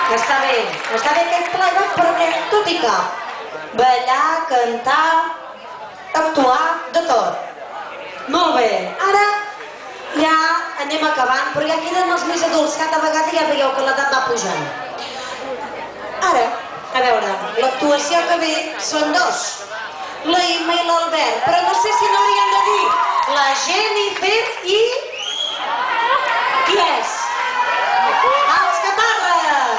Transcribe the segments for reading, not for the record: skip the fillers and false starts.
Està bé aquest playback perquè tot hi cap. Ballar, cantar, actuar, de tot. Molt bé, ara ja anem acabant, però ja queden els més adults, cada vegada ja veieu que l'edat va pujant. Ara, a veure, l'actuació que ve són dos, la Imma i l'Albert, però no sé si n'hauríem de dir la Jennifer i... qui és? Els Catarres!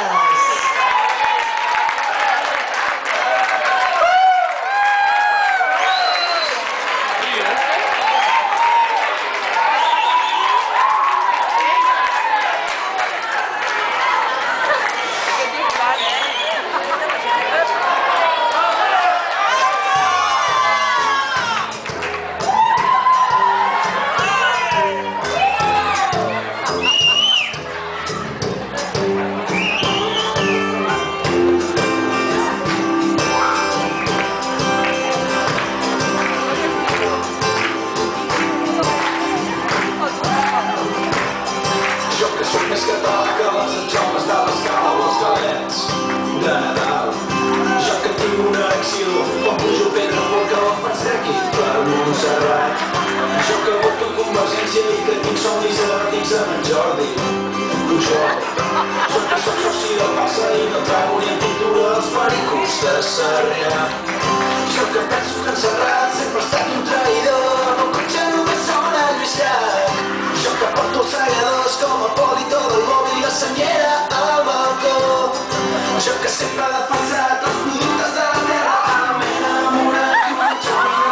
Jo que penso que en Serrat sempre ha estat un traïdor, el meu cotxe només sona lluixat. Jo que porto els segadors com el poli, tot el mòbil i la senyera al balcó. Jo que sempre he defensat els productes de la terra, ara m'he enamorat d'una xòmina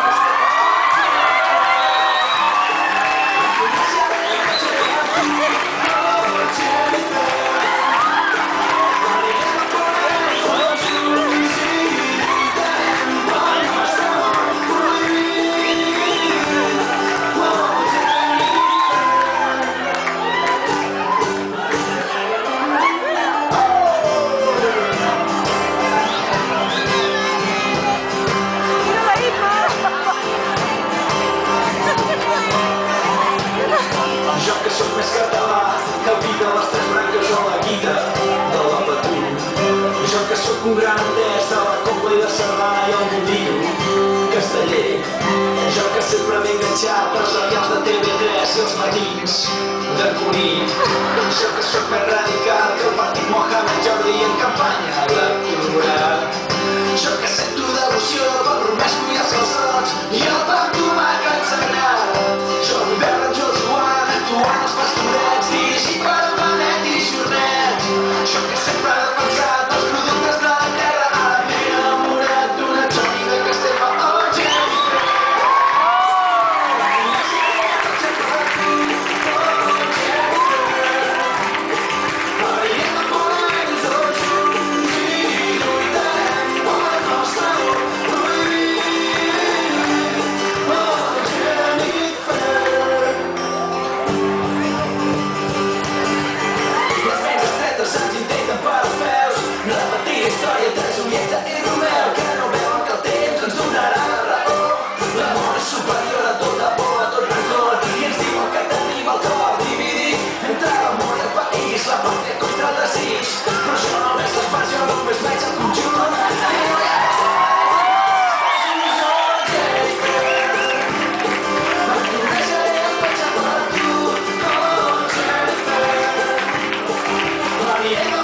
un gran entès de la Copla i de Cerdà i el Mundillo casteller. Jo que sempre m'he enganxat als serials de TV3 i els matins de Cunit. Jo que soc més radical que el partit Mohamed Jordi en campanya electoral. Jo que sento devoció pel romesco i els calçots i el pa amb tomàquet sagnat. Jo vull veure en George Joan actuant als pastorets dirigit per en Benet i Jornet. Jo que sempre he defensat els productes de la terra, ara m'he enamorat d'una Johnny de Castelló. Oh, Jennifer! Farem amors tots junts i lluitarem pel nostre orgull. Oh, Jennifer! Les ments estretes ens intenten per als peus, repetir la història entre Julieta i Romeu, que no veuen que el temps ens donarà la raó. L'amor és superior a tota por, a tot record, i ens diuen que tenim el cor dividit entre l'amor i el país, la pàtria contra el desig. Però jo no veig les parts, jo només veig el conjunt. Yeah.